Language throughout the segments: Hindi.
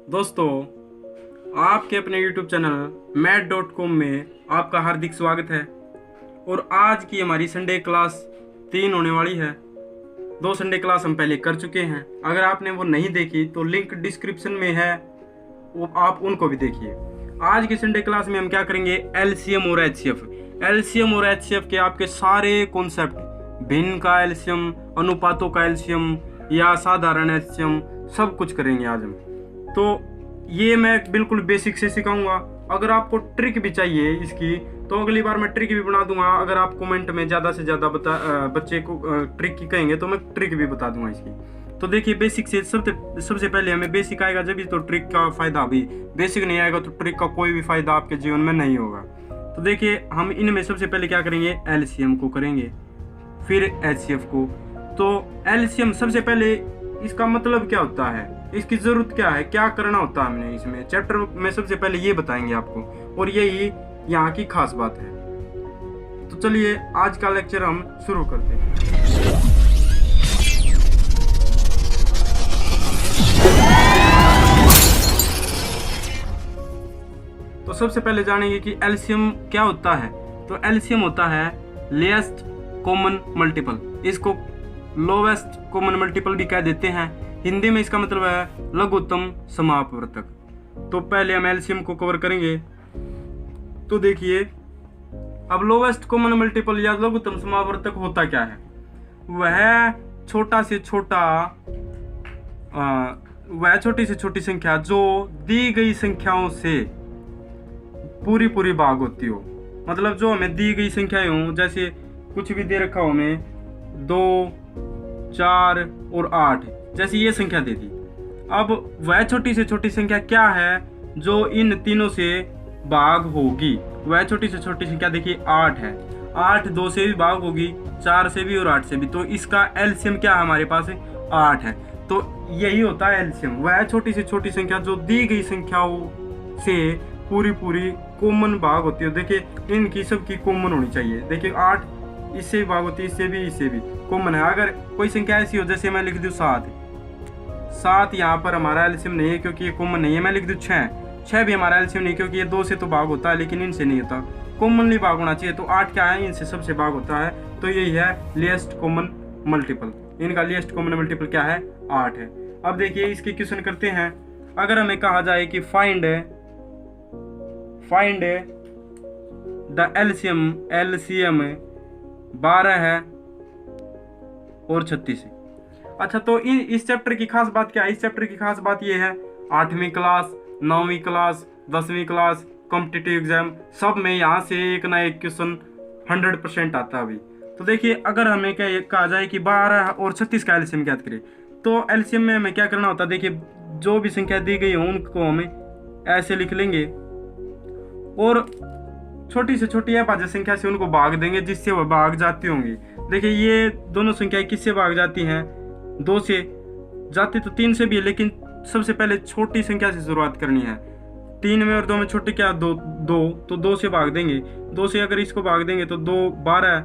दोस्तों, आपके अपने YouTube चैनल मैथ.com में आपका हार्दिक स्वागत है। और आज की हमारी संडे क्लास 3 होने वाली है। 2 संडे क्लास हम पहले कर चुके हैं। अगर आपने वो नहीं देखी तो लिंक डिस्क्रिप्शन में है, वो आप उनको भी देखिए। आज की संडे क्लास में हम क्या करेंगे, एलसीएम और एचसीएफ। एलसीएम और एचसीएफ के आपके सारे कॉन्सेप्ट, भिन्न का एलसीएम, अनुपातों का एलसीएम या साधारण एलसीएम, सब कुछ करेंगे आज हम। तो ये मैं बिल्कुल बेसिक से सिखाऊंगा। अगर आपको ट्रिक भी चाहिए इसकी तो अगली बार मैं ट्रिक भी बना दूंगा। अगर आप कमेंट में ज़्यादा से ज़्यादा बच्चे को ट्रिक की कहेंगे तो मैं ट्रिक भी बता दूंगा इसकी। तो देखिए, बेसिक से सबसे पहले हमें बेसिक आएगा जब भी तो ट्रिक का फ़ायदा भी। बेसिक नहीं आएगा तो ट्रिक का कोई भी फ़ायदा आपके जीवन में नहीं होगा। तो देखिए, हम इनमें सबसे पहले क्या करेंगे, एलसीएम को करेंगे, फिर एचसीएफ को। तो एलसीएम सबसे पहले इसका मतलब क्या होता है, इसकी जरूरत क्या है, क्या करना होता है हमने इसमें चैप्टर में सबसे पहले ये बताएंगे आपको, और यही यहाँ की खास बात है। तो चलिए आज का लेक्चर हम शुरू करते हैं। तो सबसे पहले जानेंगे कि एलसीएम क्या होता है। तो एलसीएम होता है लोएस्ट कॉमन मल्टीपल। इसको लोवेस्ट कॉमन मल्टीपल भी कह देते हैं। हिंदी में इसका मतलब है लघुत्तम समापवर्तक। तो पहले हम एलसीएम को कवर करेंगे। तो देखिए, अब लोवेस्ट कॉमन मल्टीपल या लघुत्तम समापवर्तक होता क्या है। वह छोटी से छोटी संख्या जो दी गई संख्याओं से पूरी भाग होती हो। मतलब जो हमें दी गई संख्याएं हों, जैसे कुछ भी दे रखा हो हमें 2, 4 और 8, जैसे ये संख्या दे दी। अब वह छोटी से छोटी संख्या क्या है जो इन तीनों से भाग होगी। वह छोटी से छोटी संख्या देखिए 8 है। 8 2 से भी भाग होगी, 4 से भी और 8 से भी। तो इसका एलसीएम क्या है हमारे पास, 8 है। तो यही होता है एलसीएम, वह छोटी से छोटी संख्या जो दी गई संख्याओं से पूरी कॉमन भाग होती है। देखिए, इनकी सबकी कॉमन होनी चाहिए। देखिए 8 इससे भी भाग होती है, इससे भी कॉमन है। अगर कोई संख्या ऐसी हो, जैसे मैं लिख दूं 7, यहाँ पर हमारा एलसीएम नहीं है क्योंकि ये कॉमन नहीं है। मैं लिख दूं 6 भी हमारा एलसीएम नहीं, क्योंकि ये 2 से तो भाग होता है लेकिन इनसे नहीं होता, कॉमनली भाग होना चाहिए। तो 8 क्या है, इनसे सबसे भाग होता है। तो यही है लोएस्ट कॉमन मल्टीपल। इनका लोएस्ट कॉमन मल्टीपल क्या है, 8 है। अब देखिए इसके क्वेश्चन करते हैं। अगर हमें कहा जाए कि फाइंड द एलसीएम 12 है और 36 है। अच्छा, तो इस चैप्टर की खास बात क्या है। इस चैप्टर की खास बात ये है, 8वीं क्लास, 9वीं क्लास, 10वीं क्लास, कॉम्पिटिटिव एग्जाम, सब में यहाँ से एक ना एक क्वेश्चन 100% आता है अभी। तो देखिए, अगर हमें कहा जाए कि 12 और 36 का एलसीएम ज्ञात करें, तो एलसीएम में हमें क्या करना होता है। देखिए, जो भी संख्या दी गई हो उनको हमें ऐसे लिख लेंगे और छोटी से छोटी अभाज्य संख्या से उनको भाग देंगे, जिससे वह भाग जाती होंगी। देखिए, ये दोनों संख्याएं किससे भाग जाती हैं, 2 से जाती तो 3 से भी है, लेकिन सबसे पहले छोटी संख्या से शुरुआत करनी है। 3 में और 2 में छोटी क्या, 2, तो 2 से भाग देंगे। 2 से अगर इसको भाग देंगे तो 2 12,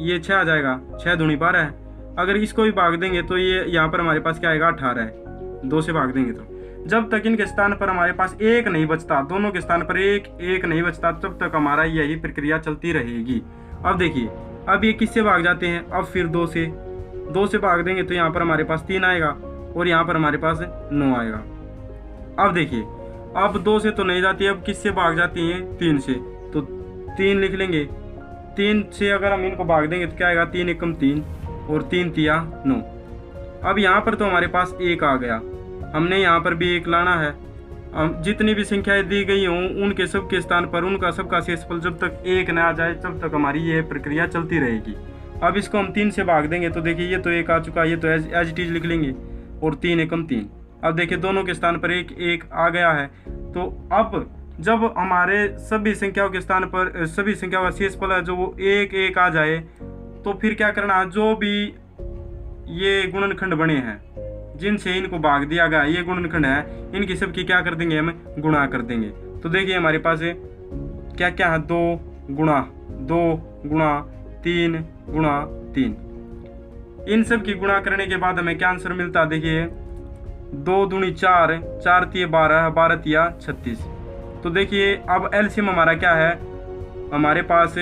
ये 6 आ जाएगा, 6 दूनी 12 है। अगर इसको भी भाग देंगे तो ये यहाँ पर हमारे पास क्या आएगा, 18 है। 2 से भाग देंगे तो जब तक इनके स्थान पर हमारे पास 1 नहीं बचता, दोनों के स्थान पर 1 नहीं बचता, तब तक हमारा यही प्रक्रिया चलती रहेगी। अब देखिए, अब ये किससे भाग जाते हैं, अब फिर 2 से भाग देंगे तो यहाँ पर हमारे पास 3 आएगा और यहाँ पर हमारे पास 9 आएगा। अब देखिए, अब 2 से तो नहीं जाती, अब किससे भाग जाती हैं, 3 से। तो 3 लिख लेंगे। 3 से अगर हम इनको भाग देंगे तो क्या आएगा, 3 एकम 3 और 3 तिया 9। अब यहाँ पर तो हमारे पास 1 आ गया, हमने यहाँ पर भी 1 लाना है। जितनी भी संख्याएं दी गई हों उनके सबके स्थान पर उनका सबका शेषफल जब तक 1 ना आ जाए तब तक हमारी ये प्रक्रिया चलती रहेगी। अब इसको हम 3 से भाग देंगे तो देखिए, ये तो 1 आ चुका, ये तो एज इट इज लिख लेंगे और 3 एकम 3। अब देखिए, दोनों के स्थान पर 1 आ गया है। तो अब जब हमारे सभी संख्याओं के स्थान पर सभी संख्याओं का शेषफल है जो वो 1 आ जाए, तो फिर क्या करना है, जो भी ये गुणनखंड बने हैं जिनसे इनको भाग दिया गया, ये गुणनखंड है, इनकी सबकी क्या कर देंगे, हम गुणा कर देंगे। तो देखिए हमारे पास क्या क्या है, 2 गुणा 3 गुणा 3। इन सब की गुणा करने के बाद हमें क्या आंसर मिलता है, देखिए 2 दूनी 4, 4 तिये 12, 12 तिया 36। तो देखिए अब एलसीएम हमारा क्या है, हमारे पास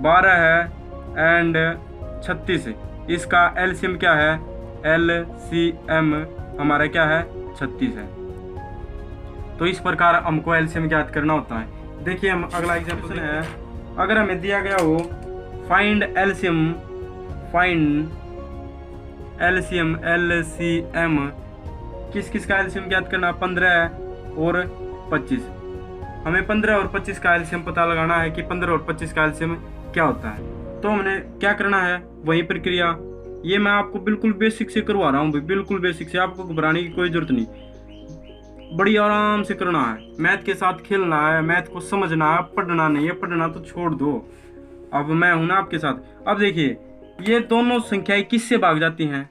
12 है एंड 36 है। इसका एलसीएम क्या है, एलसीएम हमारा क्या है 36 है। तो इस प्रकार हमको एलसीएम ज्ञात करना होता है। देखिए हम अगला एग्जाम्पल है, अगर हमें दिया गया हो find LCM, find LCM, LCM किस किस का एलसीएम ज्ञात करना, 15 और 25। हमें 15 और 25 का एलसीएम पता लगाना है कि 15 और 25 का एलसीएम क्या होता है। तो हमने क्या करना है, वही प्रक्रिया, ये मैं आपको बिल्कुल बेसिक से करवा रहा हूँ, बिल्कुल बेसिक से, आपको घबराने की कोई जरूरत नहीं, बड़ी आराम से करना है। मैथ के साथ खेलना है, मैथ को समझना है, पढ़ना नहीं है, पढ़ना तो छोड़ दो। अब मैं हूं ना आपके साथ। अब देखिए ये दोनों संख्याएं किससे भाग जाती हैं,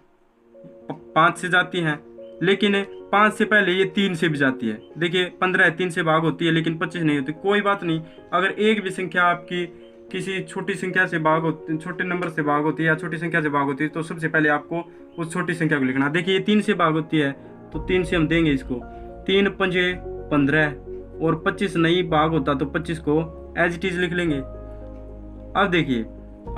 5 से जाती हैं, लेकिन 5 से पहले ये 3 से भी जाती है। देखिए 15 3 से भाग होती है लेकिन 25 नहीं होती। कोई बात नहीं, अगर एक भी संख्या आपकी किसी छोटी संख्या से भाग होती, छोटे नंबर से भाग होती है या छोटी संख्या से भाग होती है, तो सबसे पहले आपको उस छोटी संख्या को लिखना। देखिए ये 3 से भाग होती है तो 3 से हम देंगे इसको, 3 पंजे 15, और 25 नहीं भाग होता तो 25 को एज इट इज लिख लेंगे। अब देखिए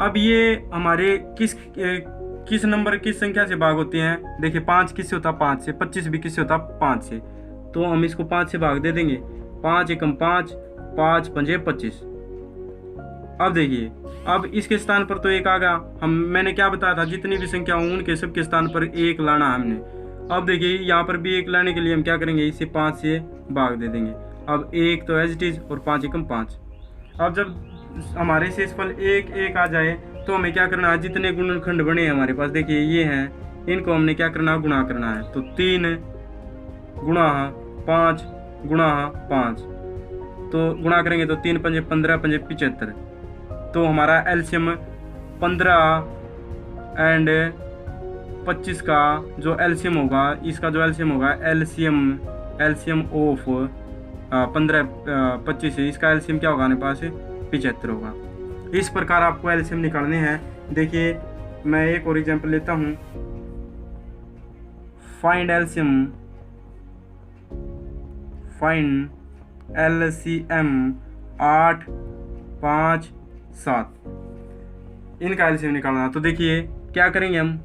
अब ये हमारे किस नंबर किस संख्या से भाग होते हैं। देखिए 5 किससे होता, 5 से, 25 भी किससे होता, 5 से। तो हम इसको 5 से भाग दे देंगे, 5 एकम 5, 5 पंजे 25। अब देखिए अब इसके स्थान पर तो 1 आ गया। मैंने क्या बताया था, जितनी भी संख्या हो उनके सबके स्थान पर 1 लाना हमने। अब देखिए यहाँ पर भी 1 लाने के लिए हम क्या करेंगे, इसे 5 से भाग दे देंगे। अब 1 तो एज इट इज और 5 एकम 5। अब जब हमारे शेषफल 1 1 आ जाए तो हमें क्या करना है, जितने गुणनखंड बने हैं हमारे पास, देखिए ये हैं, इनको हमने क्या करना है, गुणा करना है। तो 3 गुणा 5 गुणा 5, तो गुणा करेंगे तो 3 पंजे 15, पंजे 75। तो हमारा एलसीएम 15 एंड 25 का जो एलसीएम होगा, इसका जो एलसीएम होगा, एलसीएम ऑफ 15 25 है, इसका एलसीएम क्या होगा हमारे पास, 75 होगा। इस प्रकार आपको एलसीएम निकालने हैं। देखिए मैं एक और एग्जांपल लेता हूं, फाइंड एलसीएम, फाइंड एलसीएम 8 5 7, इनका एलसीएम निकालना। तो देखिए क्या करेंगे हम,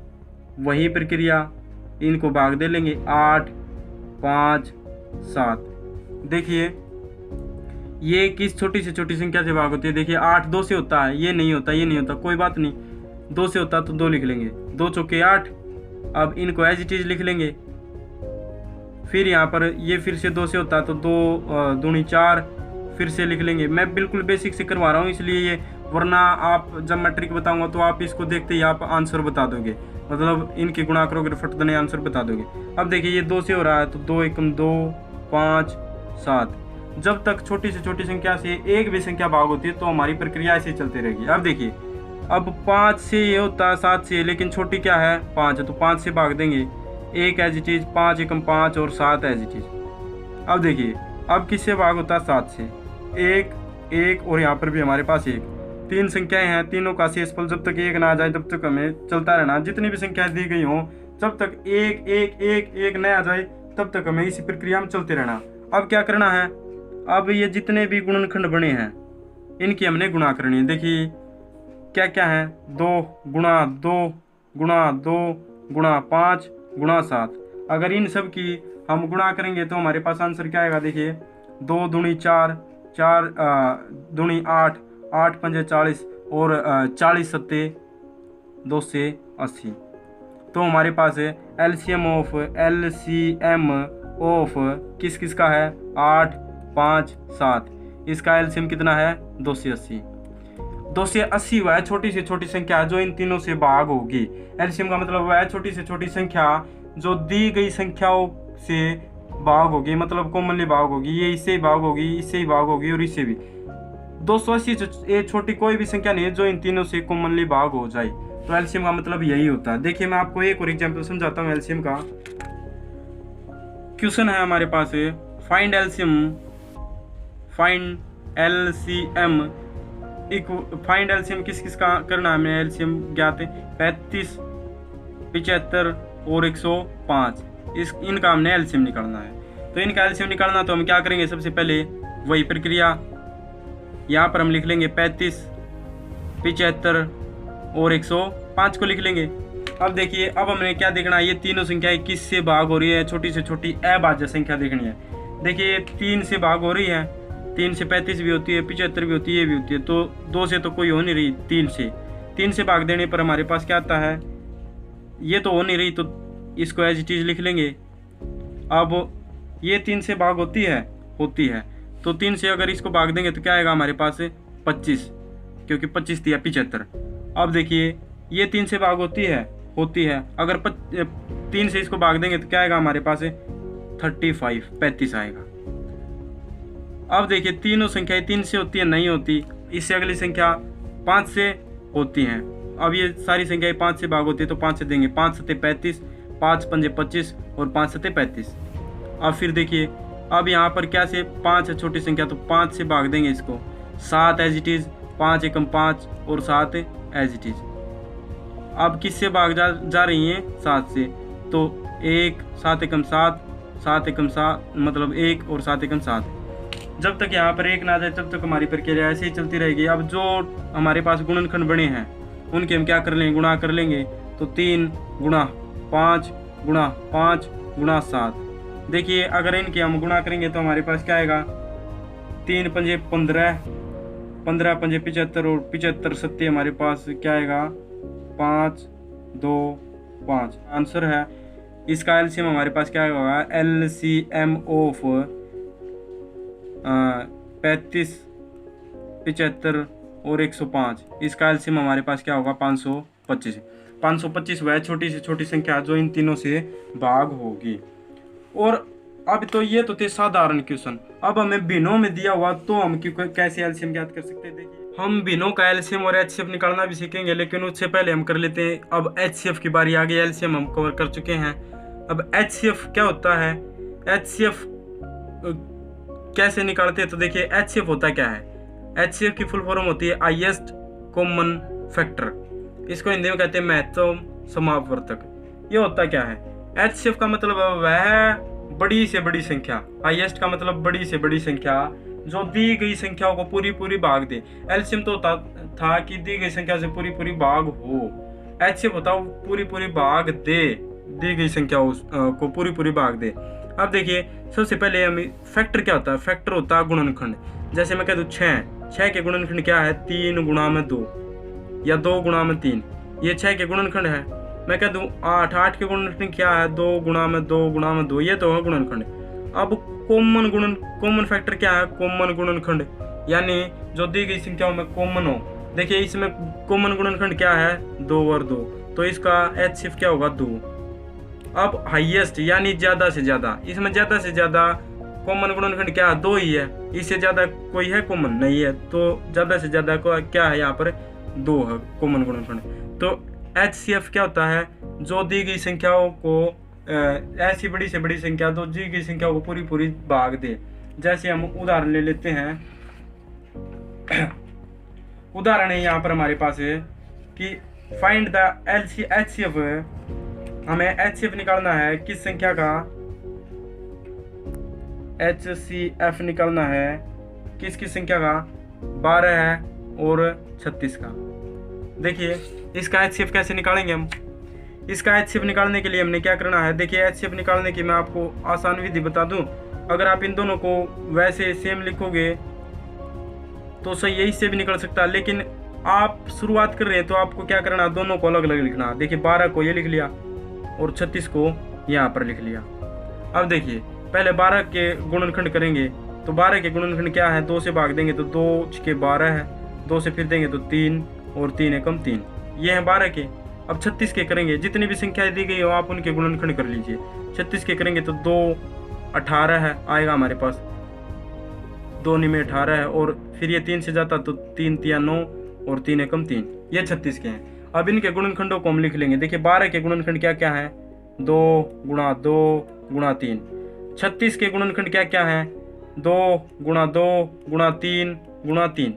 वही प्रक्रिया, इनको भाग दे लेंगे, 8 5 7। देखिए ये किस छोटी से छोटी संख्या से भाग होती है। देखिए 8 2 से होता है, ये नहीं होता, ये नहीं होता, कोई बात नहीं, 2 से होता तो 2 लिख लेंगे, 2 चौके 8। अब इनको एज इट इज लिख लेंगे। फिर यहाँ पर ये फिर से 2 से होता है तो 2 दूनी 4, फिर से लिख लेंगे। मैं बिल्कुल बेसिक से करवा रहा हूँ इसलिए ये, वरना आप जब मैट्रिक बताऊंगा तो आप इसको देखते ही आप आंसर बता दोगे, मतलब इनकी गुणा करोगे फट देने आंसर बता दोगे। अब देखिए ये 2 से हो रहा है तो 2 एकम 2 5 7। जब तक छोटी से छोटी संख्या से एक भी संख्या भाग होती है तो हमारी प्रक्रिया ऐसे चलती रहेगी। अब देखिए अब 5 से ये होता है 7 से, लेकिन छोटी क्या है 5 है, तो 5 से भाग देंगे, 1 एज इट इज, 5 एकम 5 और 7 एज इट इज। अब देखिए अब किससे भाग होता है, 7 से, 1 1 और यहाँ पर भी हमारे पास 1। 3 संख्याएं हैं, तीनों का शेषफल जब तक 1 ना आ जाए तब तक हमें चलता रहना। जितनी भी संख्याएं दी गई हों जब तक 1 1 1 1 न आ जाए तब तक हमें इसी प्रक्रिया में चलते रहना। अब क्या करना है, अब ये जितने भी गुणनखंड बने हैं इनकी हमने गुणा करनी है। देखिए क्या क्या है, 2 गुणा 2 गुणा 2 गुणा 5 गुणा 7। अगर इन सब की हम गुणा करेंगे तो हमारे पास आंसर क्या आएगा। देखिए 2 दूनी 4, 4 दूनी 8, 8 पंजे 40 और 40 सत्ते 2 से 80। तो हमारे पास है एलसीएम ऑफ किस किस का है, 8 5 7। इसका एलसीएम कितना है, 280। 280 वह छोटी से छोटी संख्या जो इन तीनों से भाग होगी। एलसीएम का मतलब वह छोटी से छोटी संख्या जो दी गई संख्याओं से भाग होगी, मतलब कॉमनली भाग होगी। ये इससे ही भाग होगी, इससे ही भाग होगी और इससे भी। 280 ये छोटी कोई भी संख्या नहीं है जो इन तीनों से कॉमनली भाग हो जाए। तो एलसीएम का मतलब यही होता है। देखिए मैं आपको एक और एग्जांपल समझाता हूँ एलसीएम का। क्वेश्चन है हमारे पास, फाइंड एलसीएम, फाइंड एलसीएम किस किस का करना है हमें एलसीएम ज्ञात है, 35 75 और 105। इस इनका हमने एलसीएम निकालना है। तो इनका एलसीएम निकालना तो हम क्या करेंगे, सबसे पहले वही प्रक्रिया, यहाँ पर हम लिख लेंगे 35, 75 और 105 को लिख लेंगे। अब देखिए, अब हमने क्या देखना है, ये तीनों संख्याएं किससे भाग हो रही है, छोटी से छोटी अभाज्य संख्या देखनी है। देखिए 3 से भाग हो रही है, 3 से 35 भी होती है, 75 भी होती है, ये भी होती है, तो 2 से तो कोई हो नहीं रही, 3 से भाग देने पर हमारे पास क्या आता है, ये तो हो नहीं रही, तो इसको एज इट इज लिख लेंगे। अब ये 3 से भाग होती है तो 3 से अगर इसको भाग देंगे तो क्या आएगा हमारे पास 25, क्योंकि 25 थी 75। अब देखिए ये 3 से भाग होती है अगर 3 से इसको भाग देंगे तो क्या आएगा हमारे पास 35 आएगा। अब देखिए तीनों संख्याएं 3 से होती है, नहीं होती, इससे अगली संख्या 5 से होती हैं। अब ये सारी संख्याएं 5 से भाग होती है तो 5 से देंगे, 5 सत्ते 35, 5 पंजे 25 और 5 सत्ते 35। अब फिर देखिए, अब यहाँ पर क्या से 5 है छोटी संख्या, तो 5 से भाग देंगे इसको, 7 एज इट इज, 5 एकम 5 और 7 एज इट इज। अब किससे भाग जा रही हैं, 7 से, तो 1, 7 एकम 7, 7 एकम 7 मतलब 1 और 7 एकम 7। जब तक यहाँ पर 1 ना आ जाए तब तक हमारी प्रक्रिया ऐसे ही चलती रहेगी। अब जो हमारे पास गुणनखंड बने हैं उनके हम क्या कर लेंगे, गुणा कर लेंगे, तो 3 गुणा 5 गुणा 5 गुणा 7। देखिए अगर इनके हम गुणा करेंगे तो हमारे पास क्या आएगा, 3 पंजे 15, 15 पंजे 75 और 75 सत्ते हमारे पास क्या आएगा 5, 2, 5। आंसर है इसका एलसीएम हमारे पास क्या होगा, एलसीएम ऑफ 35, 75 और 105, इसका एलसीएम हमारे पास क्या होगा 525। 525 वह छोटी से छोटी संख्या जो इन तीनों से भाग होगी। और अब तो ये तो थे साधारण क्वेश्चन, अब हमें भिन्नों में दिया हुआ तो हम कैसे एलसीएम ज्ञात कर सकते हैं। देखिए हम भिन्नों का एलसीएम और एचसीएफ निकालना भी सीखेंगे, लेकिन उससे पहले हम कर लेते हैं, अब एचसीएफ की बारी आ गई। एलसीएम हम कवर कर चुके हैं, अब एचसीएफ क्या होता है, एचसीएफ कैसे निकालते हैं। तो देखिए एचसीएफ होता क्या है, एचसीएफ की फुल फॉर्म होती है हाईएस्ट कॉमन फैक्टर, इसको हिंदी में कहते हैं महत्तम समापवर्तक। ये होता क्या है, एचसीएफ का मतलब वह बड़ी से बड़ी संख्या, हाईएस्ट का मतलब बड़ी से बड़ी संख्या जो दी गई संख्याओं को पूरी भाग दे। एलसीएम तो होता था कि दी गई संख्या से पूरी भाग हो, एचसीएफ होता पूरी भाग दे, दी गई संख्याओं को पूरी भाग दे। अब देखिए सबसे पहले हम फैक्टर क्या होता है, फैक्टर होता है गुणनखंड। जैसे मैं कह दूं 6 के गुणनखंड क्या है, 3 गुणा में 2 या 2 गुणा में 3, ये 6 के गुणनखंड है। मैं कह दूं 8 के गुणनखंड क्या है, 2 गुणा में 2 गुणा में 2, ये तो है गुणनखंड। अब कॉमन फैक्टर क्या है, कॉमन गुणनखंड, यानी जो दी गई संख्याओं में कॉमन हो। देखिए इसमें कॉमन गुणनखंड क्या है, 2 और 2, तो इसका एचसीएफ क्या होगा 2। अब हाईएस्ट यानी ज्यादा से ज्यादा, इसमें ज्यादा से ज्यादा कॉमन गुणनखंड क्या है, 2 ही है, इससे ज्यादा कोई है कॉमन नहीं है, तो ज्यादा से ज्यादा को क्या है यहाँ पर 2 है कॉमन गुणनखंड। तो एचसीएफ क्या होता है, जो दी गई संख्याओं को ऐसी बड़ी से बड़ी संख्या तो दी गई संख्याओं को पूरी भाग दे। जैसे हम उदाहरण ले लेते हैं, उदाहरण है यहाँ पर हमारे पास है कि फाइंड द एचसीएफ, हमें एचसीएफ निकालना है किस संख्या का, एचसीएफ निकालना है किस संख्या का, 12 है और 36 का। देखिए इसका एचसीएफ कैसे निकालेंगे हम, इसका एचसीएफ निकालने के लिए हमने क्या करना है। देखिए एचसीएफ निकालने की मैं आपको आसान विधि बता दूं, अगर आप इन दोनों को वैसे सेम लिखोगे तो सही है, इससे भी निकल सकता है, लेकिन आप शुरुआत कर रहे हैं तो आपको क्या करना है, दोनों को अलग अलग लिखना। देखिए 12 को ये लिख लिया और 36 को यहाँ पर लिख लिया। अब देखिए पहले 12 के गुणनखंड करेंगे, तो 12 के गुणनखंड क्या है, 2 से भाग देंगे तो 2 के 12 है, 2 से फिर देंगे तो 3 और 3 एकम 3, ये है 12 के। अब 36 के करेंगे, जितनी भी संख्याएं दी गई हो आप उनके गुणनखंड कर लीजिए। 36 के करेंगे तो 2 18 है आएगा हमारे पास, 2 में 18 है, और फिर ये 3 से जाता तो 3 3 9 और 3 एकम 3, ये 36 के हैं। अब इनके गुणनखंडों को हम लिख लेंगे। देखिए 12 के गुणनखंड क्या क्या है, 2 गुणा 2 गुणा 3। 36 के गुणनखंड क्या क्या है, 2 गुणा 2 गुणा 3 गुणा 3।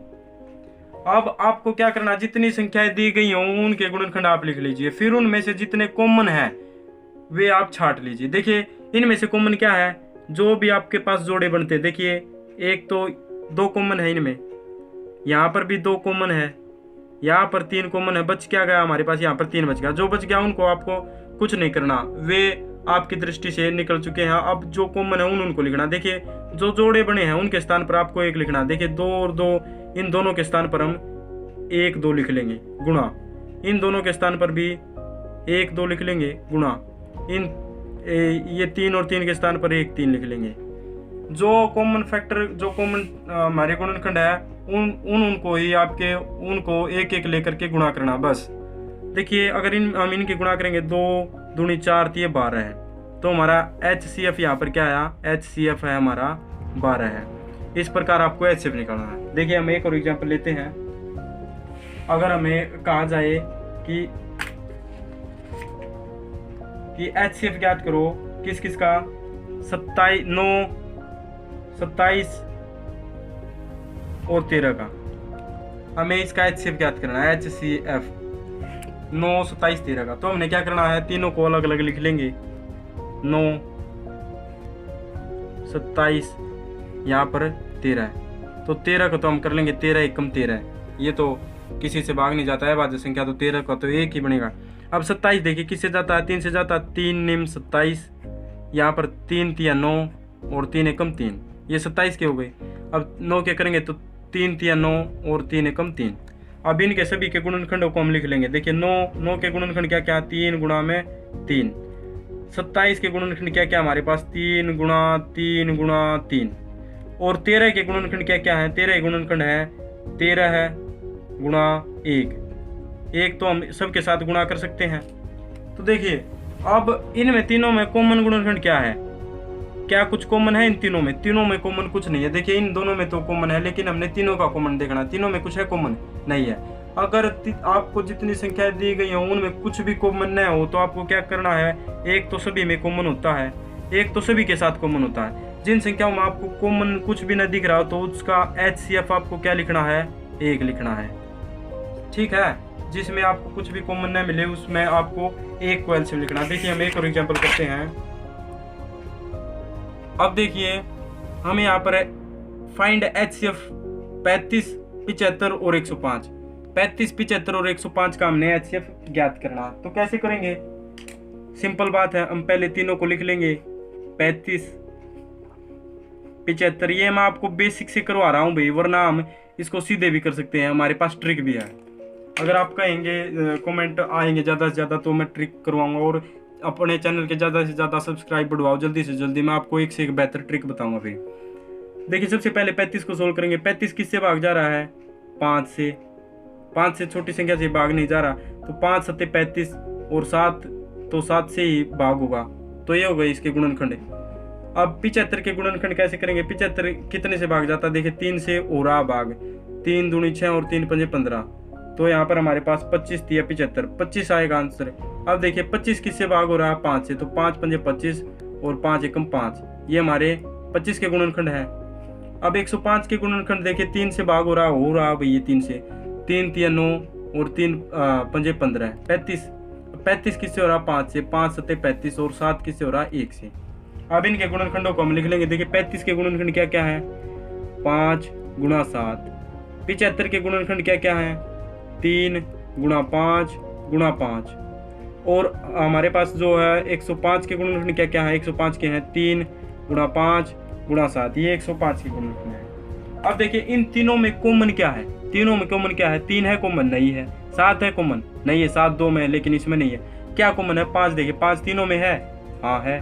अब आपको क्या करना, जितनी संख्याएं दी गई हों उनके गुणनखंड आप लिख लीजिए, फिर उनमें से जितने कॉमन है वे आप छाट लीजिए। देखिए इनमें से कॉमन क्या है, जो भी आपके पास जोड़े बनते हैं, देखिए एक तो 2 कॉमन है इनमें, यहाँ पर भी 2 कॉमन है, यहाँ पर 3 कॉमन है, बच क्या गया हमारे पास, यहाँ पर 3 बच गया। जो बच गया उनको आपको कुछ नहीं करना, वे आपकी दृष्टि से निकल चुके हैं। अब जो कॉमन है उनको लिखना। देखिए जो जोड़े बने हैं उनके स्थान पर आपको 1 लिखना। देखिए 2 और 2, इन दोनों के स्थान पर हम 1 2 लिख लेंगे, गुणा इन दोनों के स्थान पर भी 1 2 लिख लेंगे, गुणा इन ये 3 और 3 के स्थान पर 1 3 लिख लेंगे। जो कॉमन फैक्टर, जो कॉमन हमारे गुणनखंड है उनको ही आपके उनको 1 1 लेकर के गुणा करना बस। देखिए अगर हम इनकी गुणा करेंगे, 2 दूनी 4 ये 12 है, तो हमारा HCF यहाँ पर क्या आया, HCF है हमारा 12 है। इस प्रकार आपको HCF निकालना है। देखिए हम एक और एग्जाम्पल लेते हैं। अगर हमें कहा जाए कि HCF ज्ञात करो किस किस का, 27 और 13 का, हमें इसका HCF ज्ञात करना है। HCF 9 27 13 का, तो हमने क्या करना है, तीनों को अलग अलग लिख लेंगे। 9 27 यहाँ पर 13 है, तो 13 को तो हम कर लेंगे 13 एकम 13 है, ये तो किसी से भाग नहीं जाता है भाज्य संख्या, तो 13 का तो 1 ही बनेगा। अब 27 देखिए किससे जाता है, 3 से जाता है, 3 निम 27, यहाँ पर 3 तिया 9 और 3 एकम 3, ये 27 के हो गए। अब 9 के करेंगे तो 3 तिया 9 और 3 एकम 3। अब इनके सभी के गुणनखंडों को हम लिख लेंगे। देखिए 9 के गुणनखंड क्या क्या, 3 गुणा में 3। 27 के गुणनखंड क्या क्या हमारे पास, 3 गुणा 3 गुणा 3। और 13 के गुणनखंड क्या क्या है, 13 के गुणनखंड है 13 है गुणा 1 तो हम सबके साथ गुणा कर सकते हैं। तो देखिए अब इनमें तीनों में कॉमन गुणनखंड क्या है, क्या कुछ कॉमन है इन तीनों में? तीनों में कॉमन कुछ नहीं है। देखिए इन दोनों में तो कॉमन है, लेकिन हमने तीनों का कॉमन देखना, तीनों में कुछ है कॉमन नहीं है। अगर आपको जितनी संख्या दी गई हो उनमें कुछ भी कॉमन न हो तो आपको क्या करना है, एक तो सभी में कॉमन होता है, एक तो सभी के साथ कॉमन होता है। जिन संख्याओं में आपको कॉमन कुछ भी न दिख रहा हो तो उसका HCF आपको क्या लिखना है, 1 लिखना है, ठीक है। जिसमें आपको कुछ भी कॉमन न मिले उसमें आपको 1 को LCM लिखना। देखिए हम एक और एग्जाम्पल करते हैं। अब देखिए हमें यहाँ पर फाइंड HCF 35 75 और 105। 35 75 और 105 का हमने HCF ज्ञात करना, तो कैसे करेंगे, सिंपल बात है, हम पहले तीनों को लिख लेंगे। 35 75, ये मैं आपको बेसिक से करवा रहा हूँ भाई, वरना हम इसको सीधे भी कर सकते हैं, हमारे पास ट्रिक भी है। अगर आप कहेंगे कमेंट आएंगे ज़्यादा से ज़्यादा तो मैं ट्रिक करवाऊंगा, और अपने चैनल के ज़्यादा से ज़्यादा सब्सक्राइब बढ़वाओ जल्दी से जल्दी, मैं आपको एक से एक बेहतर ट्रिक बताऊंगा फिर। देखिए सबसे पहले 35 को सोल्व करेंगे। 35 किससे भाग जा रहा है, 5 से। 5 से छोटी संख्या से भाग नहीं जा रहा, तो 5 7 35 और 7 तो 7 से ही भाग होगा, तो ये हो गए इसके गुणनखंड। अब 75 के गुणनखंड कैसे करेंगे, 75 कितने से भाग जाता है, देखिए 3 से हो रहा भाग, 3 दूनी 6 और 3 पंजे 15, तो यहाँ पर हमारे पास 25 दिया 75, 25 आएगा आंसर। अब देखिए 25 किससे भाग हो रहा है, 5 से, तो 5 पंजे 25 और 5 एकम 5, ये हमारे 25 के गुणनखंड है। अब 105 के गुणनखंड देखिए 3 से भाग हो रहा भैया 3 से, 3 तिया 9 और 3 पंजे 15 है 35। 35 किससे हो रहा, 5 से, 5 7 35 और 7 किससे हो रहा, 1 से। अब इनके गुणनखंडों को हम लिख लेंगे। देखिए 35 के गुणनखंड क्या क्या है, 5 गुणा 7। 75 के गुणनखंड क्या क्या है, 3 गुणा 5 गुणा 5। और हमारे पास जो है 105 के गुणनखंड क्या क्या है, 105 के हैं 3 गुणा 5 गुणा 7, ये 105 के गुणनखंड है। अब देखिए इन तीनों में कॉमन क्या है, तीनों में कॉमन क्या है, 3 है कॉमन नहीं है, 7 है कॉमन नहीं है, 7 2 में है लेकिन इसमें नहीं है। क्या कॉमन है, 5। देखिए 5 तीनों में है, हाँ है,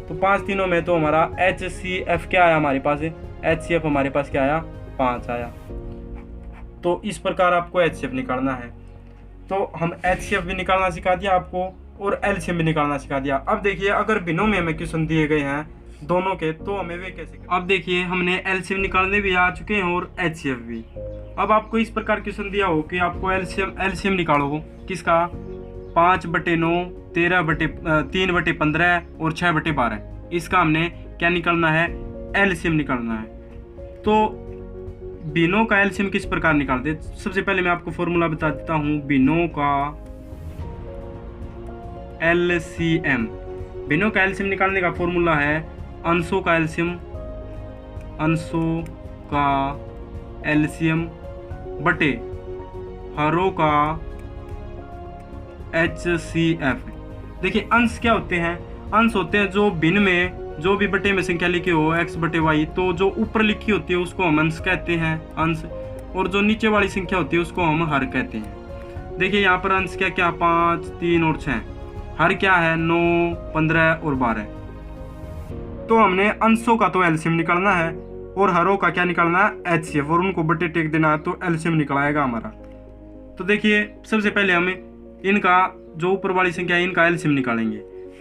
तो 5 तीनों में, तो हमारा HCF क्या आया हमारे पास, HCF हमारे पास क्या आया, 5 आया। तो इस प्रकार आपको HCF निकालना है। तो हम HCF भी निकालना सिखा दिया आपको और LCM भी निकालना सिखा दिया। अब देखिए अगर बिनोमी हमें क्वेश्चन दिए गए हैं दोनों के, तो हमें वे कैसे करें। अब देखिए हमने LCM निकालने भी आ चुके हैं और HCF भी। अब आपको इस प्रकार क्वेश्चन दिया हो कि आपको LCM निकालो किसका, 5/9 3/15 और 6/12, इसका हमने क्या निकालना है, LCM निकालना है। तो बिनों का LCM किस प्रकार निकालते, सबसे पहले मैं आपको फॉर्मूला बता देता हूँ। बिनों का LCM। भिन्नों का एलसीएम निकालने का फॉर्मूला है अंशों का एलसीएम बटे हरों का HCF। देखिए अंश क्या होते हैं? अंश होते हैं जो भिन्न में जो भी बटे में संख्या लिखी हो x बटे y, तो जो ऊपर लिखी होती है उसको हम अंश कहते हैं, अंश, और जो नीचे वाली संख्या होती है उसको हम हर कहते हैं। देखिए यहाँ पर अंश क्या क्या 5, 3 और 6, हर क्या है 9, 15 और 12। तो हमने अंशों का तो एलसीएम निकालना है और हरों का क्या निकालना है HCF, और उनको बटे टेक देना है, तो एलसीएम निकल आएगा हमारा। तो देखिए सबसे पहले हम इनका जो ऊपर वाली संख्या है इनका एलसीएम निकालेंगे।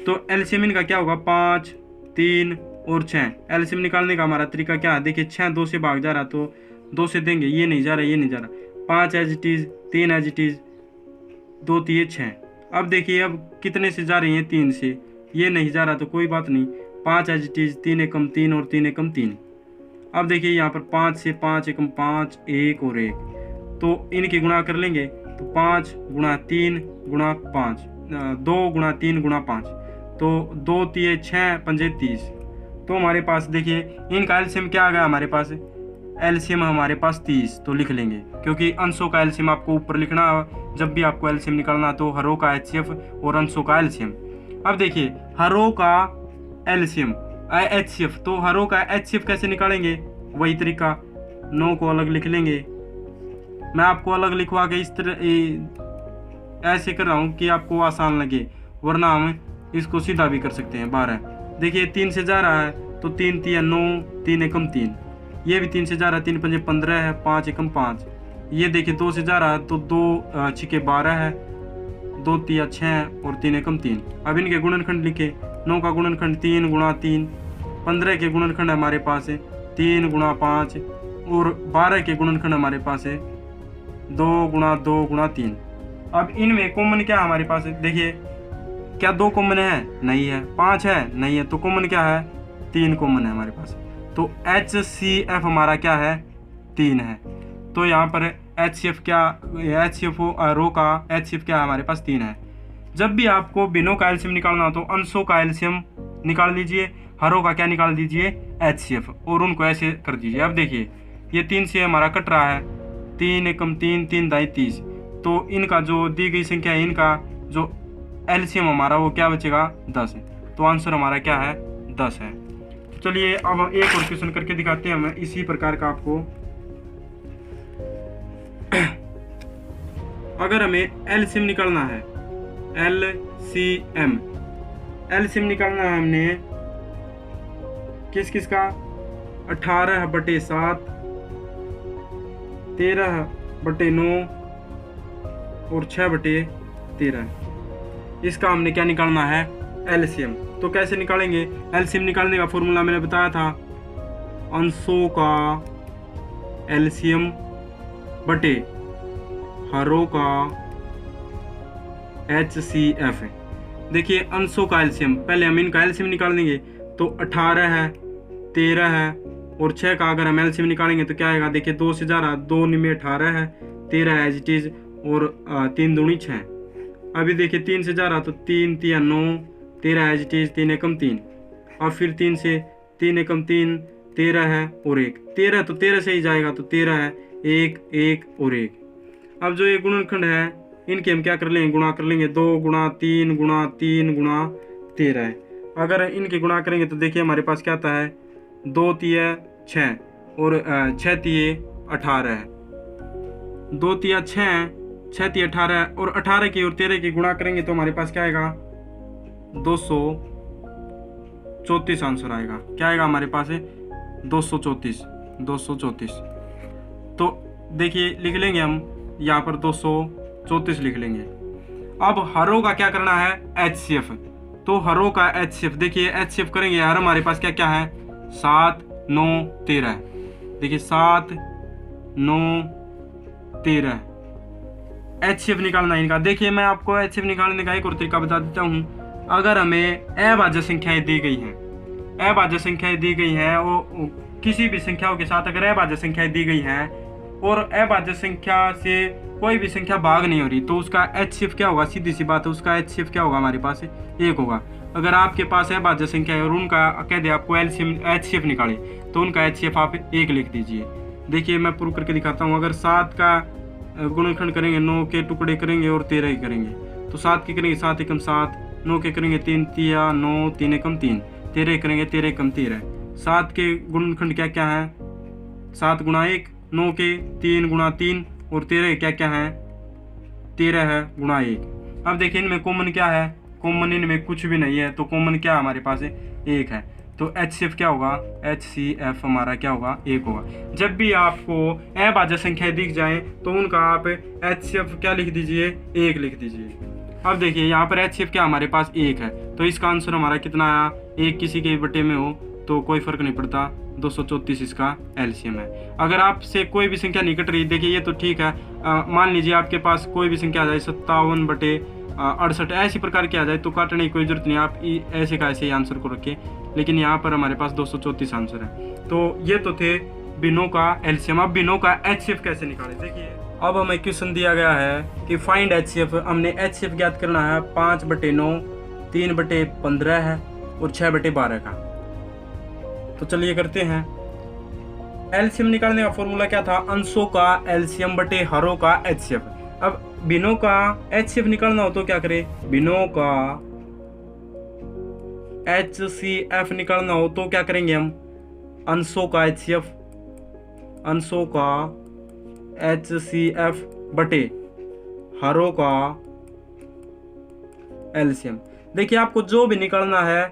तो एलसीएम इनका क्या होगा 5, 3 और 6। एलसीएम निकालने का हमारा तरीका क्या है? देखिए 6 2 से भाग जा रहा तो 2 से देंगे, ये नहीं जा रहा, ये नहीं जा रहा, 5 as it is, 3 as it is, 2 3 6। अब देखिए अब कितने से जा रही हैं? 3 से, ये नहीं जा रहा तो कोई बात नहीं, 5 एज इट इज, 3 एकम 3 और 3 एकम 3। अब देखिए यहाँ पर 5 से 5 एकम 5, 1 और 1, तो इनके गुणा कर लेंगे तो 5 गुणा 3 गुणा 5, 2 गुणा 3 गुणा 5, तो 2 3 6 5 30। तो हमारे पास देखिए इनका एलसीएम क्या आ गया हमारे पास? एलसीएम हमारे पास 30, तो लिख लेंगे क्योंकि अंशों का एलसीएम आपको ऊपर लिखना है जब भी आपको एलसीएम निकालना, तो हरों का HCF और अंशों का एलसीएम। अब देखिए हरों का एलसीएम HCF, तो हरों का HCF कैसे निकालेंगे? वही तरीका, 9 को अलग लिख लेंगे। मैं आपको अलग लिखवा के इस तरह ऐसे कर रहा हूँ कि आपको आसान लगे, वरना हम इसको सीधा भी कर सकते हैं। 12 देखिए 3 से जा रहा है तो 3 3 9, 3 एकम 3, ये भी 3 से जा रहा है, 3 5 15 है, 5 एकम 5। ये देखिए 2 से जा रहा है तो 2 6 12 है, 2 3 6 और 3 एकम 3। अब इनके गुणनखंड लिखे, 9 का गुणनखंड 3 गुणा 3, 15 के गुणनखंड हमारे पास है 3 गुणा 5, और 12 के गुणनखंड हमारे पास है 2 गुणा 2 गुणा 3। अब इनमें कॉमन क्या हमारे पास है? देखिए क्या 2 कॉमन है? नहीं है। 5 है? नहीं है। तो कॉमन क्या है? 3 कॉमन है हमारे पास। तो HCF हमारा क्या है? 3 है। तो यहाँ पर HCF क्या, HCF रो का HCF क्या है हमारे पास? 3 है। जब भी आपको भिन्नों का एलसीएम निकालना हो तो अंशों का एलसीएम निकाल लीजिए, हरों का क्या निकाल दीजिए? HCF, और उनको ऐसे कर दीजिए। अब देखिए ये 3 से हमारा कट रहा है, 3 एकम 3, 3 दाई 30, तो इनका जो दी गई संख्या है इनका जो एलसीएम हमारा वो क्या बचेगा? 10 है। तो आंसर हमारा क्या है? 10 है। तो चलिए अब एक और क्वेश्चन करके दिखाते हैं हमें इसी प्रकार का आपको। अगर हमें एलसीएम निकालना है, एलसीएम निकालना है हमने किस किस का? 18/7, 13/9 और 6/13। इसका हमने क्या निकालना है? एलसीएम। तो कैसे निकालेंगे? एलसीएम निकालने का फॉर्मूला मैंने बताया था, अंशों का एलसीएम बटे हरों का HCF। देखिए अंशों का एलसीएम, पहले हम इनका एलसीएम निकाल देंगे तो 18 है, 13 है और 6 का अगर हम एलसीएम निकालेंगे तो क्या आएगा? देखिए 2 से जा रहा, 2 में 18 है, 13 एज इट इज, और 3 दूनी 6। अभी देखिए 3 से जा रहा तो 3 3 9, 13 एज इट इज, 3 एकम 3। अब फिर 3 से 3 एकम 3, 13 है और 1, 13 तो 13 से ही जाएगा तो 13 है, 1 1 और 1। अब जो ये गुणनखंड है इनके हम क्या कर लेंगे? गुणा कर लेंगे, 2 गुणा 3 गुणा 3 गुणा 13 है। अगर इनके गुणा करेंगे तो देखिए हमारे पास क्या आता है? 2 3 6 और 6 3 18 है, 2 3 6, 6 3 18 और 18 की और 13 की गुणा करेंगे तो हमारे पास क्या आएगा? 234 आंसर आएगा। क्या आएगा हमारे पास है? 234। तो देखिए लिख लेंगे हम यहाँ पर 234 लिख लेंगे। अब हरों का क्या करना है? HCF। तो हरों का HCF, देखिए HCF करेंगे, हर हमारे पास क्या क्या है? 7 9 13। देखिए 7 9 13 HCF निकालना है इनका। देखिए मैं आपको HCF निकालने का एक और तरीका बता देता हूँ। अगर हमें अभाज्य संख्याएं दी गई हैं, अभाज्य संख्याएं दी गई हैं, वो किसी भी संख्याओं के साथ अगर अभाज्य संख्याएं दी गई हैं और अभाज्य संख्या से कोई भी संख्या भाग नहीं हो रही, तो उसका HCF क्या होगा, सीधी सी बात है, उसका HCF क्या होगा हमारे पास 1 होगा। अगर आपके पास अभाज्य संख्या है और उनका कह दे आपको LCM HCF निकाले, तो उनका HCF आप 1 लिख दीजिए। देखिए मैं प्रूव करके दिखाता हूँ। अगर 7 का गुणनखंड करेंगे, 9 के टुकड़े करेंगे और 13 ही करेंगे, तो 7 के करेंगे 7 एकम 7, 9 के करेंगे 3 तिया 9, 3 एकम 3, 13 करेंगे 13 एकम 13। 7 के गुणनखंड क्या क्या है, 7 गुणा 1, 9 के 3 गुणा 3 और 13 क्या क्या है, 13 है गुणा 1। अब देखिए इनमें कॉमन क्या है, कॉमन इनमें कुछ भी नहीं है, तो कॉमन क्या हमारे पास 1 है। तो HCF क्या होगा, HCF हमारा क्या होगा, 1 होगा। जब भी आपको अभाज्य संख्या दिख जाए तो उनका आप HCF क्या लिख दीजिए, 1 लिख दीजिए। अब देखिए यहाँ पर HCF क्या हमारे पास 1 है, तो इसका आंसर हमारा कितना आया, 1 किसी के बटे में हो तो कोई फर्क नहीं पड़ता, 234 इसका LCM है। अगर आपसे कोई भी संख्या नहीं कट रही, देखिए ये तो ठीक है, मान लीजिए आपके पास कोई भी संख्या आ जाए 57 बटे 68 ऐसी प्रकार की आ जाए, तो काटने की कोई जरूरत नहीं, आप ऐसे का ऐसे ही आंसर को रखें। लेकिन यहाँ पर हमारे पास 234 आंसर है। तो ये तो थे बिनों का LCM। अब बिनों का HCF कैसे निकालें, देखिए अब हमें क्वेश्चन दिया गया है कि फाइंड HCF। हमने HCF ज्ञात करना है 5 बटे 9, 3 बटे 15 है और 6 बटे 12 का। तो चलिए करते हैं। LCM निकालने का फॉर्मूला क्या था, अंशों का LCM बटे हरों का HCF। अब बिनों का HCF निकालना हो तो क्या करें, बिनों का HCF निकालना हो तो क्या करेंगे हम, अंशों का HCF, अंशों का HCF बटे हरों का LCM। देखिए आपको जो भी निकालना है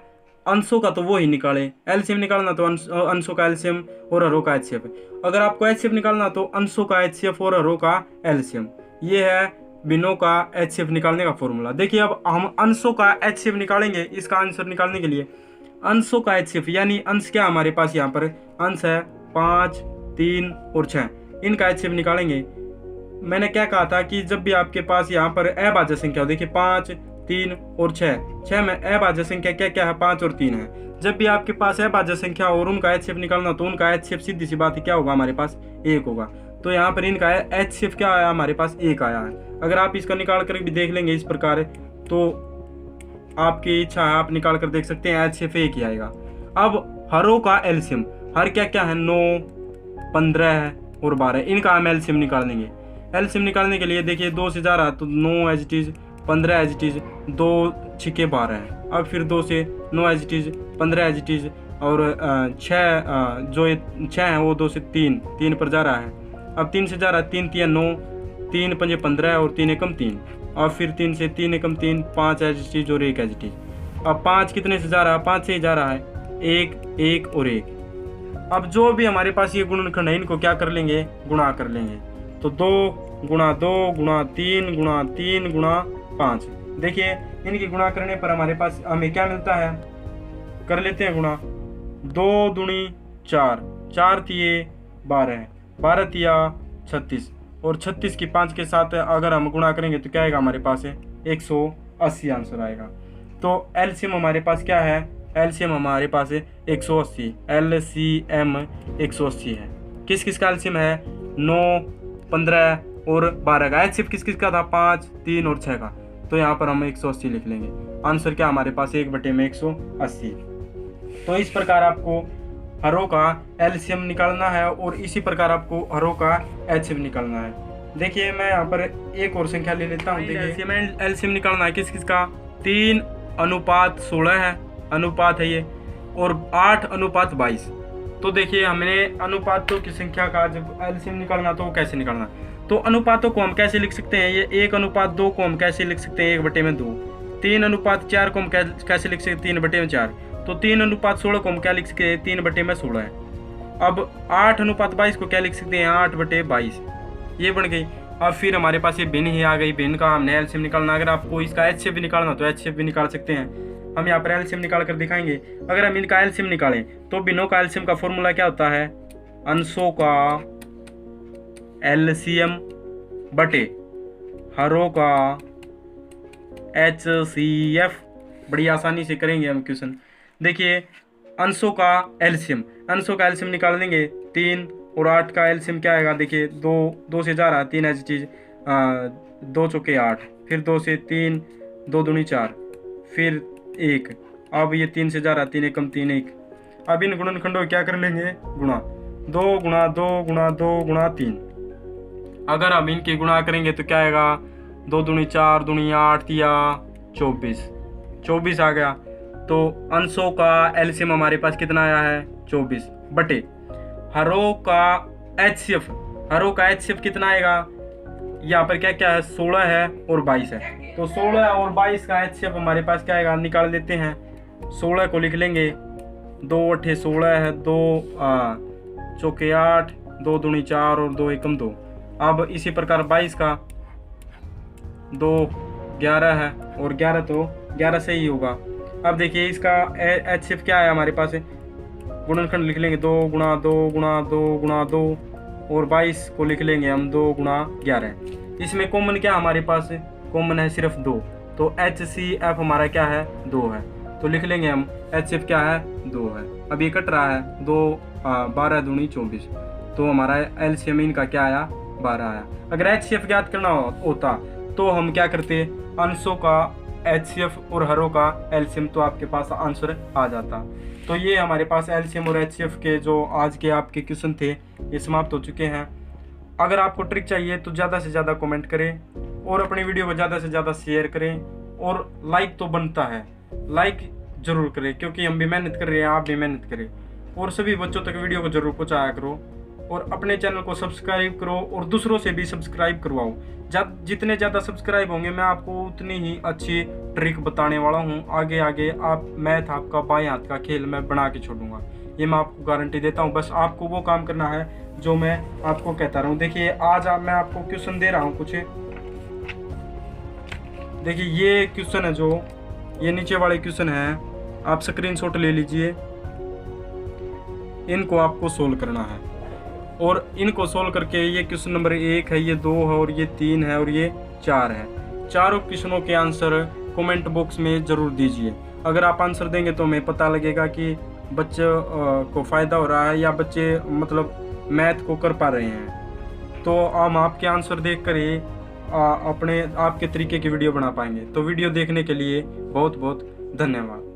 अंशों का तो वो ही निकाले, LCM निकालना तो अंशों का LCM और हरों का HCF। अगर आपको HCF निकालना तो अंशों का HCF और हरों का LCM। ये है बिनों का HCF निकालने का फॉर्मूला। देखिए अब हम अंशों का HCF निकालेंगे। इसका आंसर निकालने के लिए अंशों का HCF यानी अंश क्या हमारे पास यहाँ पर अंश है 5, 3 और 6, इनका HCF निकालेंगे। मैंने क्या कहा था कि जब भी आपके पास यहाँ पर अभाज्य संख्या हो, देखिए 5, 3 और 6 में अभाज्य संख्या क्या क्या है, 5 और 3 है। जब भी आपके पास अभाज्य संख्या और उनका HCF निकालना तो उनका HCF सीधी सी बात है क्या होगा, हमारे पास 1 होगा। तो यहाँ पर इनका HCF क्या आया, हमारे पास 1 आया है। अगर आप इसका निकाल कर भी देख लेंगे इस प्रकार, तो आपकी इच्छा है आप निकाल कर देख सकते हैं, HCF 1 ही आएगा। अब हरों का LCM, हर क्या क्या है 9, 15 और 12, इनका हम LCM निकाल लेंगे। LCM निकालने के लिए देखिए 2 से जा रहा है तो 9 as it is, 15 as it is, 2 6 12 है। अब फिर 2 से 9 as it is, 15 as it is और 6 जो 6 है वो 2 से 3 पर जा रहा है। अब 3 से जा रहा है 3 3 9, 3 5 15 और 3 एकम 3, और फिर 3 से 3 एकम 3, 5 एज इट इज और 1 एज इट इज। अब 5 कितने से जा रहा है, 5 से ही जा रहा है, 1 1 और 1। अब जो भी हमारे पास ये गुणनखंड है इनको क्या कर लेंगे, गुणा कर लेंगे। तो 2 गुणा 2 गुणा 3 गुणा 3 गुणा 5। देखिए इनकी गुणा करने पर हमारे पास हमें क्या मिलता है, कर लेते हैं गुणा। 2 दूनी 4, 4 तिये 12, 12 तिया 36 और 36 की 5 के साथ अगर हम गुणा करेंगे तो क्या आएगा, हमारे पास 180 आंसर आएगा। तो LCM हमारे पास क्या है, LCM हमारे पास 180, LCM 180 है। किस किस का LCM है, 9, 15 और 12 का। HCF किस किस का था, 5, 3 और 6 का। तो यहाँ पर हम 180 लिख लेंगे। आंसर क्या हमारे पास 1 बटे में 180। तो इस प्रकार आपको हरों का LCM निकालना है और इसी प्रकार आपको हरों का HCF निकालना है। देखिए मैं यहाँ पर एक और संख्या ले लेता हूँ। देखिए LCM निकालना है किस किस का, 3:16 है, अनुपात है ये, और 8:22। तो देखिए हमने अनुपातों की संख्या का जब LCM निकालना तो कैसे निकालना, तो अनुपातों को हम कैसे लिख सकते हैं, ये 1:2 को हम कैसे लिख सकते हैं, 1 बटे में 2। 3:4 को हम कैसे लिख सकते हैं, 3 बटे में 4। तो 3:16 को हम क्या लिख सकते हैं, 3 बटे में 16 है। अब 8:22 को क्या लिख सकते हैं, 8 बटे 22, ये बन गई। अब फिर हमारे पास ये भिन्न ही आ गई, भिन्न का हमने LCM निकालना। अगर आपको इसका HCF भी निकालना तो HCF भी निकाल सकते हैं। हम यहाँ पर LCM निकाल कर दिखाएंगे। अगर हम इनका LCM निकालें तो बिनों का LCM का फॉर्मूला क्या होता है, अंशों का LCM बटे हरों का HCF। बड़ी आसानी से करेंगे हम क्वेश्चन। देखिए अंशों का LCM, अंशों का LCM निकाल देंगे 3 और 8 का एलसीएम क्या आएगा, देखिए 2 से जा रहा है, 3 ऐसी चीज़, 2 चौके 8, फिर 2 से 3, 2 दूनी 4, फिर 1, अब ये 3 से जा रहा है, 3 एकम 3 1। अब इन गुणनखंडों क्या कर लेंगे, गुणा 2 गुणा 2 गुणा 2 गुणा 3। अगर हम इनकी गुणा करेंगे तो क्या आएगा, 2 दूनी 4 दूनी 8 या 24 आ गया। तो अंशों का एलसीएम हमारे पास कितना आया है, 24 बटे हरों का एचसीएफ। हरों का एचसीएफ कितना आएगा, यहाँ पर क्या क्या है, 16 है और 22 है। तो 16 और 22 का एचसीएफ हमारे पास क्या आएगा, निकाल लेते हैं। 16 को लिख लेंगे, 2 8 16 है, 2 चौके 8, 2 दूनी 4 और 2 एकम 2। अब इसी प्रकार 22 का 2 11 है और 11 तो 11 से ही होगा। अब देखिए इसका एचसीएफ क्या है हमारे पास, गुणनखंड लिख लेंगे 2 गुणा 2 गुणा 2 गुणा 2 और 22 को लिख लेंगे हम 2 गुणा 11। इसमें कॉमन क्या हमारे पास, कॉमन है सिर्फ 2, तो HCF हमारा क्या है, 2 है। तो लिख लेंगे हम HCF क्या है, 2 है। अब ये कट रहा है, 2 12 दूनी 24, तो हमारा एलसीएम इनका क्या आया, 12 आया। अगर HCF ज्ञात करना होता तो हम क्या करते, अंशों का HCF और हरों का एलसीएम, तो आपके पास आंसर आ जाता। तो ये हमारे पास एलसीएम और HCF के जो आज के आपके क्वेश्चन थे ये समाप्त हो चुके हैं। अगर आपको ट्रिक चाहिए तो ज़्यादा से ज़्यादा कमेंट करें और अपनी वीडियो को ज़्यादा से ज़्यादा शेयर करें, और लाइक तो बनता है, लाइक ज़रूर करें क्योंकि हम भी मेहनत कर रहे हैं, आप भी मेहनत करें, और सभी बच्चों तक वीडियो को ज़रूर पहुँचाया करो, और अपने चैनल को सब्सक्राइब करो और दूसरों से भी सब्सक्राइब करवाओ। जितने ज़्यादा सब्सक्राइब होंगे मैं आपको उतनी ही अच्छी ट्रिक बताने वाला हूँ। आगे आगे आप मैथ आपका बाएं हाथ का खेल मैं बना के छोड़ूंगा, ये मैं आपको गारंटी देता हूँ। बस आपको वो काम करना है जो मैं आपको कहता रहा हूँ। देखिए आज मैं आपको क्वेश्चन दे रहा हूँ कुछ, देखिए ये क्वेश्चन है, जो ये नीचे वाले क्वेश्चन है, आप स्क्रीनशॉट ले लीजिए, इनको आपको सोल्व करना है, और इनको सोल्व करके ये क्वेश्चन नंबर 1 है, ये 2 है और ये 3 है और ये 4 है। चारों क्वेश्चनों के आंसर कमेंट बॉक्स में ज़रूर दीजिए। अगर आप आंसर देंगे तो हमें पता लगेगा कि बच्चे को फ़ायदा हो रहा है या बच्चे मतलब मैथ को कर पा रहे हैं। तो हम आपके आंसर देख कर ही अपने आपके तरीके की वीडियो बना पाएंगे। तो वीडियो देखने के लिए बहुत बहुत धन्यवाद।